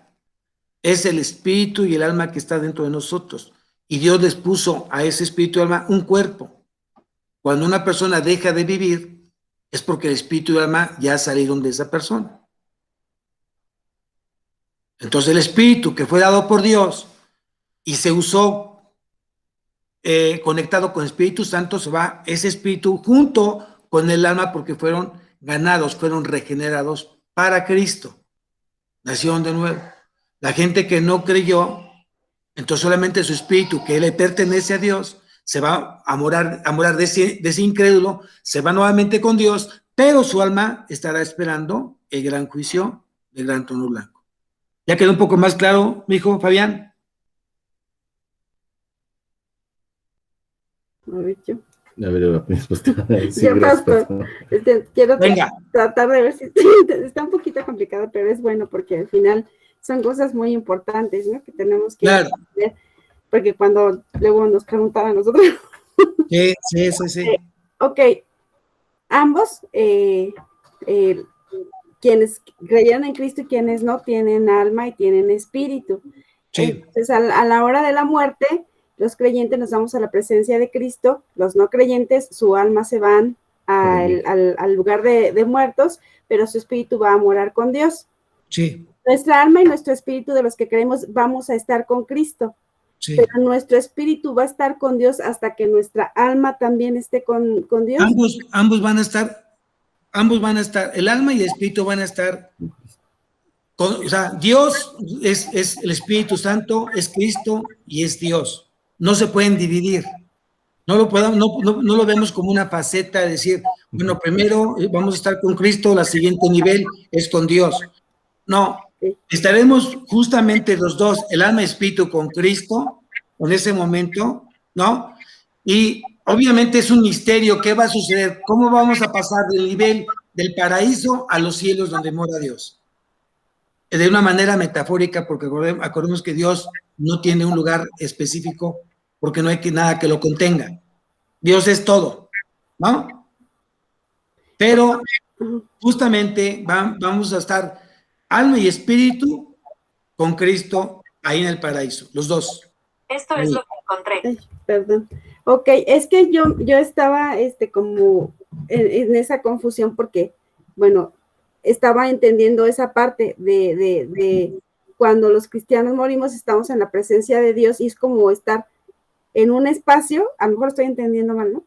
[SPEAKER 1] es el espíritu y el alma que está dentro de nosotros. Y Dios les puso a ese espíritu y alma un cuerpo. Cuando una persona deja de vivir, es porque el espíritu y el alma ya salieron de esa persona. Entonces el espíritu que fue dado por Dios y se usó conectado con el Espíritu Santo, se va ese espíritu junto con el alma porque fueron ganados, fueron regenerados para Cristo. Nacieron de nuevo. La gente que no creyó, entonces solamente su espíritu, que le pertenece a Dios, se va a morar de ese incrédulo, se va nuevamente con Dios, pero su alma estará esperando el gran juicio del gran trono blanco. ¿Ya quedó un poco más claro, mi hijo Fabián?
[SPEAKER 7] A ver, yo.
[SPEAKER 6] A ver, sí,
[SPEAKER 7] Yo,
[SPEAKER 6] gracias,
[SPEAKER 7] pastor, quiero
[SPEAKER 1] Venga.
[SPEAKER 7] tratar de ver si está un poquito complicado, pero es bueno porque al final son cosas muy importantes, ¿no? Que tenemos que
[SPEAKER 1] Claro.
[SPEAKER 7] ver, porque cuando luego nos preguntaban a nosotros.
[SPEAKER 1] Sí.
[SPEAKER 7] Ok, ambos, quienes creyeron en Cristo y quienes no, tienen alma y tienen espíritu.
[SPEAKER 1] Sí.
[SPEAKER 7] Entonces, a la hora de la muerte, los creyentes nos vamos a la presencia de Cristo, los no creyentes, su alma se van al lugar de muertos, pero su espíritu va a morar con Dios.
[SPEAKER 1] Sí.
[SPEAKER 7] Nuestra alma y nuestro espíritu de los que creemos vamos a estar con Cristo,
[SPEAKER 1] Sí.
[SPEAKER 7] pero nuestro espíritu va a estar con Dios hasta que nuestra alma también esté con Dios.
[SPEAKER 1] Ambos van a estar, el alma y el espíritu van a estar, o sea, Dios es el Espíritu Santo, es Cristo y es Dios. No se pueden dividir. No lo vemos como una faceta de decir, bueno, primero vamos a estar con Cristo, la siguiente nivel es con Dios. No, estaremos justamente los dos, el alma y espíritu con Cristo, en ese momento, ¿no? Y obviamente es un misterio, ¿qué va a suceder? ¿Cómo vamos a pasar del nivel del paraíso a los cielos donde mora Dios? De una manera metafórica, porque acordemos que Dios no tiene un lugar específico, porque no hay nada que lo contenga. Dios es todo, ¿no? Pero justamente vamos a estar alma y espíritu con Cristo ahí en el paraíso, los dos.
[SPEAKER 5] Esto es lo que encontré.
[SPEAKER 7] Ay, perdón. Ok, es que yo estaba como en esa confusión porque, bueno, estaba entendiendo esa parte de cuando los cristianos morimos, estamos en la presencia de Dios y es como estar en un espacio, a lo mejor estoy entendiendo mal, ¿no?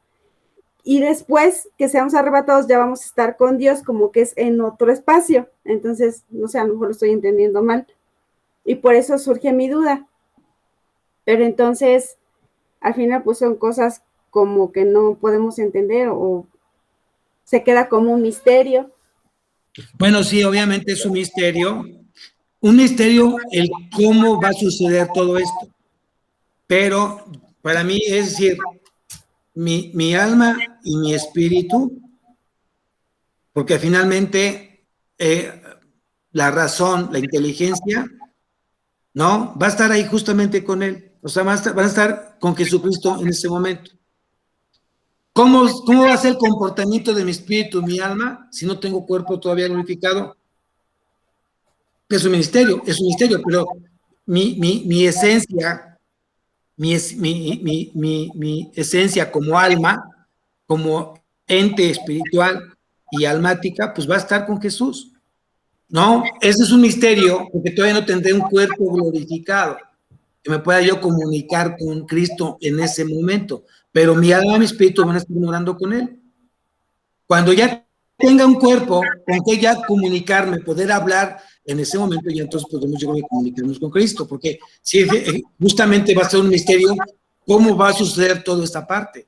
[SPEAKER 7] Y después que seamos arrebatados ya vamos a estar con Dios como que es en otro espacio. Entonces, no sé, a lo mejor lo estoy entendiendo mal. Y por eso surge mi duda. Pero entonces, al final, pues son cosas como que no podemos entender o se queda como un misterio.
[SPEAKER 1] Bueno, sí, obviamente es un misterio el cómo va a suceder todo esto. Pero para mí es decir, mi alma y mi espíritu, porque finalmente la razón, la inteligencia, ¿no? Va a estar ahí justamente con él. O sea, van a estar con Jesucristo en ese momento. ¿Cómo va a ser el comportamiento de mi espíritu, mi alma, si no tengo cuerpo todavía glorificado? Es un misterio, pero mi esencia, mi esencia como alma, como ente espiritual y almática, pues va a estar con Jesús. No, ese es un misterio, porque todavía no tendré un cuerpo glorificado. que me pueda yo comunicar con Cristo en ese momento, pero mi alma y mi espíritu van a estar orando con Él. Cuando ya tenga un cuerpo con que ya comunicarme, poder hablar, en ese momento ya entonces podemos yo creo que comunicarnos con Cristo, porque sí, justamente va a ser un misterio cómo va a suceder toda esta parte.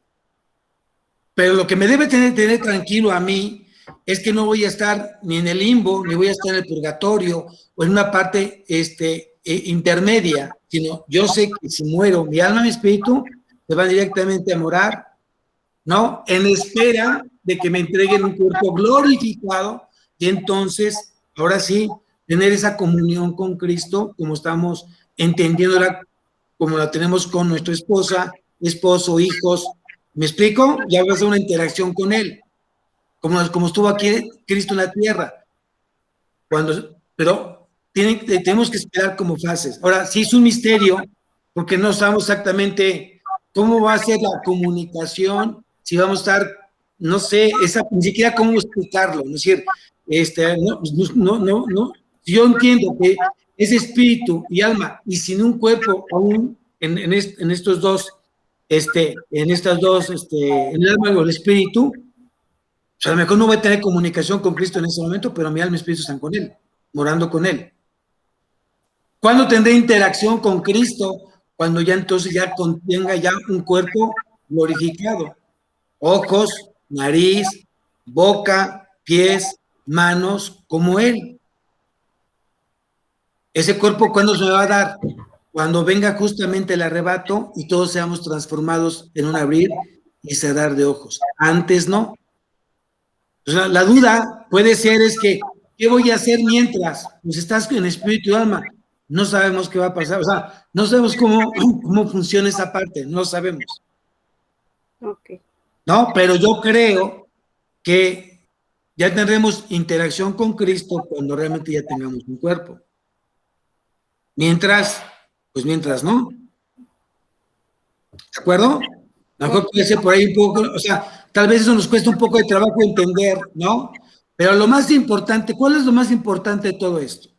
[SPEAKER 1] Pero lo que me debe tener tranquilo a mí es que no voy a estar ni en el limbo, ni voy a estar en el purgatorio o en una parte intermedia, sino yo sé que si muero, mi alma y mi espíritu se van directamente a morar, ¿no? En espera de que me entreguen un cuerpo glorificado y entonces, ahora sí, tener esa comunión con Cristo como estamos entendiéndola, como la tenemos con nuestra esposa, esposo, hijos. ¿Me explico? Ya va a ser una interacción con Él, como estuvo aquí Cristo en la tierra. Pero tenemos que esperar como fases. Ahora, sí es un misterio, porque no sabemos exactamente cómo va a ser la comunicación, si vamos a estar, no sé, ni siquiera cómo explicarlo, ¿no es decir, no. Yo entiendo que es espíritu y alma, y sin un cuerpo aún en estos dos, en el alma o el espíritu, o sea, a lo mejor no voy a tener comunicación con Cristo en ese momento, pero mi alma y mi espíritu están con Él, morando con Él. ¿Cuándo tendré interacción con Cristo? Cuando ya entonces ya contenga ya un cuerpo glorificado. Ojos, nariz, boca, pies, manos, como Él. Ese cuerpo, ¿cuándo se me va a dar? Cuando venga justamente el arrebato y todos seamos transformados en un abrir y cerrar de ojos. Antes no. O sea, la duda puede ser es que, ¿qué voy a hacer mientras? Pues estás en espíritu y alma. No sabemos qué va a pasar. O sea, no sabemos cómo funciona esa parte. No sabemos.
[SPEAKER 7] Ok.
[SPEAKER 1] No, pero yo creo que ya tendremos interacción con Cristo cuando realmente ya tengamos un cuerpo. Mientras no. ¿De acuerdo? A lo mejor puede ser por ahí un poco, o sea, tal vez eso nos cuesta un poco de trabajo entender, ¿no? Pero lo más importante, ¿cuál es lo más importante de todo esto?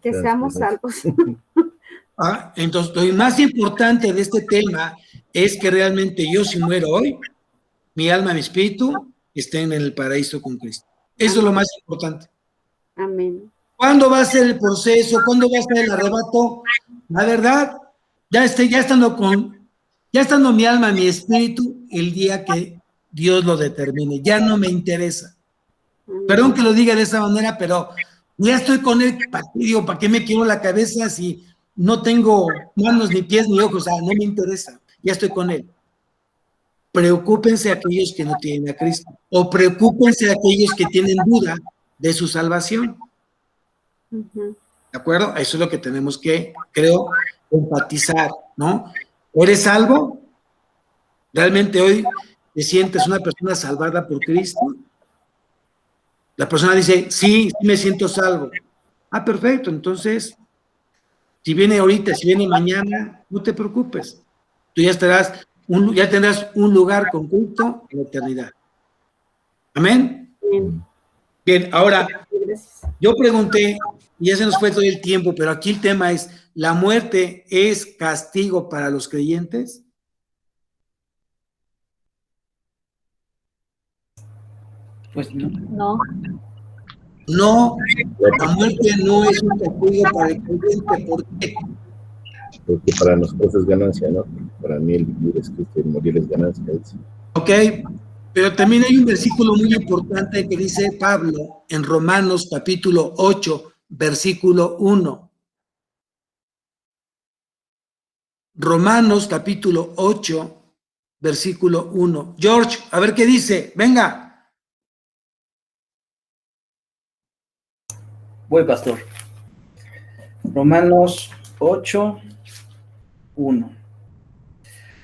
[SPEAKER 7] Que seamos salvos.
[SPEAKER 1] Entonces, lo más importante de este tema es que realmente yo, si muero hoy, mi alma y mi espíritu estén en el paraíso con Cristo. Eso es lo más importante.
[SPEAKER 7] Amén.
[SPEAKER 1] ¿Cuándo va a ser el proceso? ¿Cuándo va a ser el arrebato? La verdad, ya estando mi alma, mi espíritu, el día que Dios lo determine, ya no me interesa. Perdón que lo diga de esa manera, pero ya estoy con Él. ¿Para qué me quiero la cabeza si no tengo manos, ni pies, ni ojos? O sea, no me interesa. Ya estoy con Él. Preocúpense aquellos que no tienen a Cristo, o preocúpense aquellos que tienen duda de su salvación. ¿De acuerdo? Eso es lo que tenemos que, creo, enfatizar, ¿no? ¿Eres salvo? ¿Realmente hoy te sientes una persona salvada por Cristo? La persona dice, sí me siento salvo. Ah, perfecto, entonces, si viene ahorita, si viene mañana, no te preocupes. Tú ya tendrás un lugar con Cristo en la eternidad. ¿Amén? Bien, ahora, yo pregunté, y ya se nos fue todo el tiempo, pero aquí el tema es, ¿la muerte es castigo para los creyentes?
[SPEAKER 8] Pues no.
[SPEAKER 1] No, la muerte no es un castigo para el creyente. ¿Por qué?
[SPEAKER 6] Porque para nosotros es ganancia, ¿no? Para mí el vivir es Cristo y el morir es ganancia.
[SPEAKER 1] Ok, pero también hay un versículo muy importante que dice Pablo en Romanos capítulo 8, versículo 1. Romanos capítulo 8, versículo 1. George, a ver qué dice. Venga.
[SPEAKER 8] Voy, pastor. Romanos 8, 1.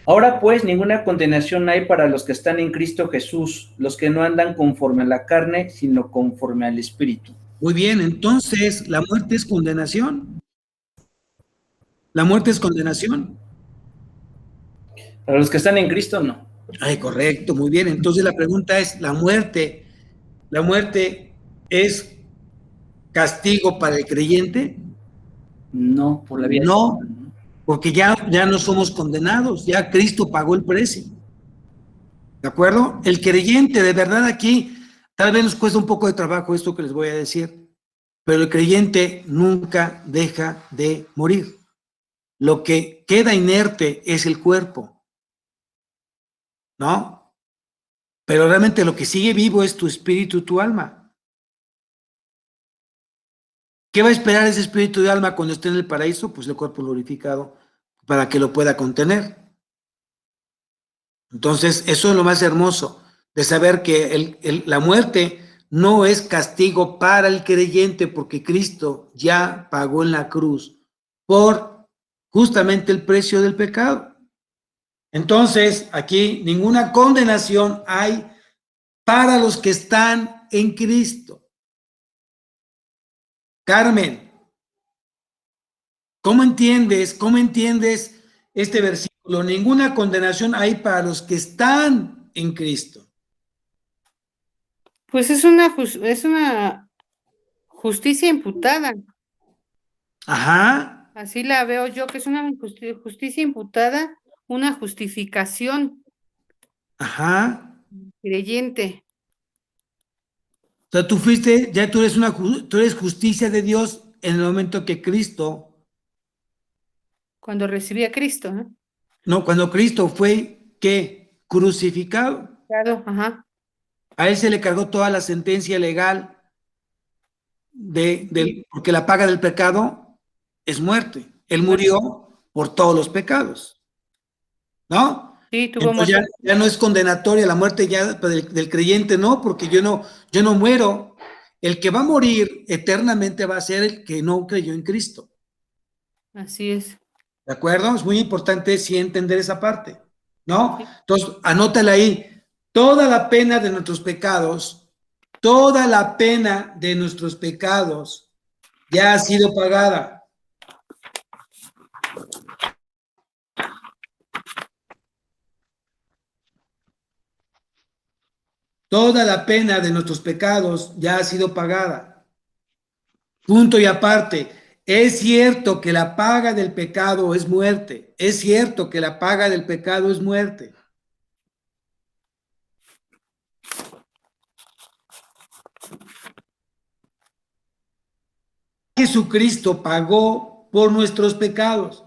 [SPEAKER 8] Ahora pues ninguna condenación hay para los que están en Cristo Jesús, los que no andan conforme a la carne, sino conforme al Espíritu.
[SPEAKER 1] Muy bien, entonces, ¿la muerte es condenación? ¿La muerte es condenación?
[SPEAKER 8] Para los que están en Cristo, no.
[SPEAKER 1] Ay, correcto, muy bien. Entonces la pregunta es, ¿la muerte es castigo para el creyente?
[SPEAKER 8] No, por la vida.
[SPEAKER 1] No, porque ya no somos condenados, ya Cristo pagó el precio. ¿De acuerdo? El creyente, de verdad aquí, tal vez nos cuesta un poco de trabajo esto que les voy a decir, pero el creyente nunca deja de morir. Lo que queda inerte es el cuerpo, ¿no? Pero realmente lo que sigue vivo es tu espíritu, tu alma. ¿Qué va a esperar ese espíritu de alma cuando esté en el paraíso? Pues el cuerpo glorificado, para que lo pueda contener. Entonces, eso es lo más hermoso, de saber que la muerte no es castigo para el creyente, porque Cristo ya pagó en la cruz por justamente el precio del pecado. Entonces, aquí ninguna condenación hay para los que están en Cristo. Carmen, ¿cómo entiendes este versículo? Ninguna condenación hay para los que están en Cristo.
[SPEAKER 10] Pues es una justicia imputada.
[SPEAKER 1] Ajá.
[SPEAKER 10] Así la veo yo, que es una justicia imputada, una justificación
[SPEAKER 1] Ajá.
[SPEAKER 10] creyente.
[SPEAKER 1] O sea, tú eres justicia de Dios en el momento que Cristo,
[SPEAKER 10] Cuando recibí a Cristo, ¿no?
[SPEAKER 1] no, cuando Cristo fue, ¿qué? Crucificado.
[SPEAKER 10] Claro, ajá.
[SPEAKER 1] A él se le cargó toda la sentencia legal porque la paga del pecado es muerte. Él murió por todos los pecados, ¿no?
[SPEAKER 10] Sí, tuvo
[SPEAKER 1] Entonces
[SPEAKER 10] muerte.
[SPEAKER 1] ya no es condenatoria la muerte ya del creyente, no, porque yo no muero. El que va a morir eternamente va a ser el que no creyó en Cristo.
[SPEAKER 10] Así es.
[SPEAKER 1] ¿De acuerdo? Es muy importante sí entender esa parte, ¿no? Entonces, anótala ahí. Toda la pena de nuestros pecados, toda la pena de nuestros pecados ya ha sido pagada. Toda la pena de nuestros pecados ya ha sido pagada. Punto y aparte. Es cierto que la paga del pecado es muerte. Es cierto que la paga del pecado es muerte. Jesucristo pagó por nuestros pecados.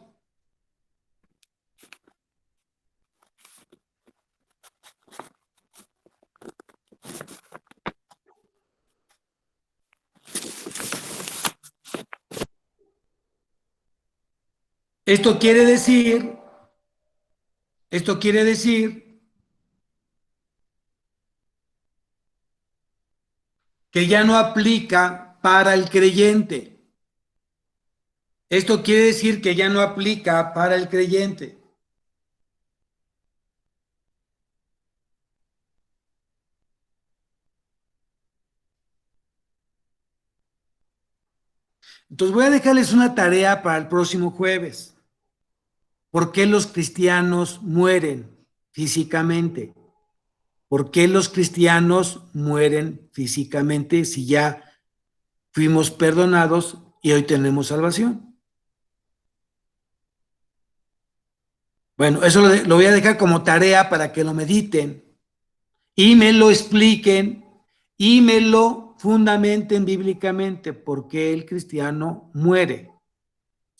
[SPEAKER 1] Esto quiere decir que ya no aplica para el creyente. Esto quiere decir que ya no aplica para el creyente. Entonces voy a dejarles una tarea para el próximo jueves. ¿Por qué los cristianos mueren físicamente? ¿Por qué los cristianos mueren físicamente si ya fuimos perdonados y hoy tenemos salvación? Bueno, eso lo voy a dejar como tarea para que lo mediten y me lo expliquen y me lo fundamenten bíblicamente. ¿Por qué el cristiano muere?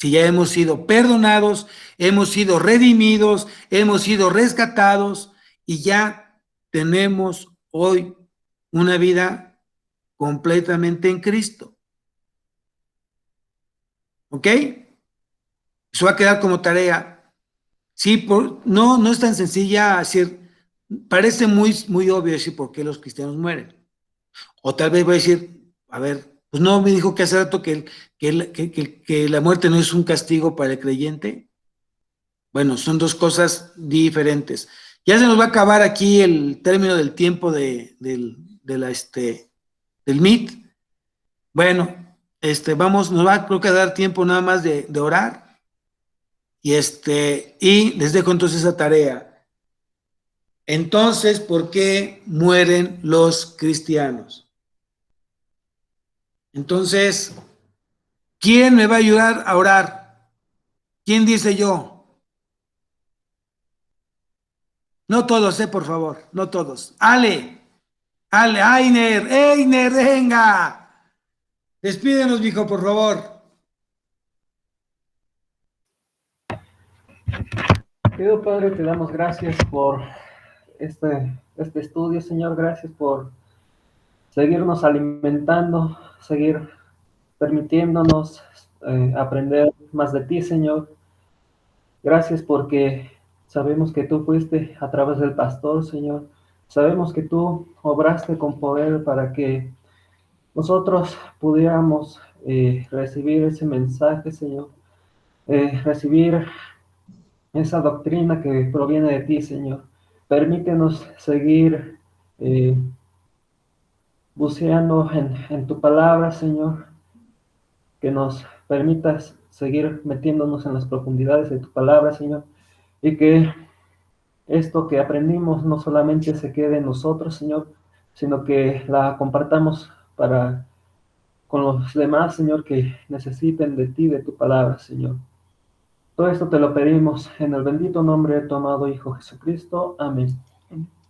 [SPEAKER 1] Si ya hemos sido perdonados, hemos sido redimidos, hemos sido rescatados y ya tenemos hoy una vida completamente en Cristo. ¿Ok? Eso va a quedar como tarea. Sí, no es tan sencilla decir, parece muy obvio decir por qué los cristianos mueren. O tal vez voy a decir, a ver, pues no me dijo que hace rato que la muerte no es un castigo para el creyente. Bueno, son dos cosas diferentes. Ya se nos va a acabar aquí el término del tiempo del MIT. Bueno, nos va creo que a dar tiempo nada más de orar. Y les dejo entonces esa tarea. Entonces, ¿por qué mueren los cristianos? Entonces, ¿quién me va a ayudar a orar? ¿Quién dice yo? No todos, por favor, no todos. Ale, Einer, venga. Despídenos, mijo, por favor.
[SPEAKER 2] Querido Padre, te damos gracias por este estudio, Señor. Gracias por seguirnos alimentando, seguir permitiéndonos aprender más de ti, Señor. Gracias porque sabemos que tú fuiste a través del pastor, Señor. Sabemos que tú obraste con poder para que nosotros pudiéramos recibir ese mensaje, Señor. Recibir esa doctrina que proviene de ti, Señor. Permítenos seguir buceando en tu palabra, Señor. Que nos permitas seguir metiéndonos en las profundidades de tu palabra, Señor. Y que esto que aprendimos no solamente se quede en nosotros, Señor, sino que la compartamos con los demás, Señor, que necesiten de ti, de tu palabra, Señor. Todo esto te lo pedimos en el bendito nombre de tu amado Hijo Jesucristo. Amén.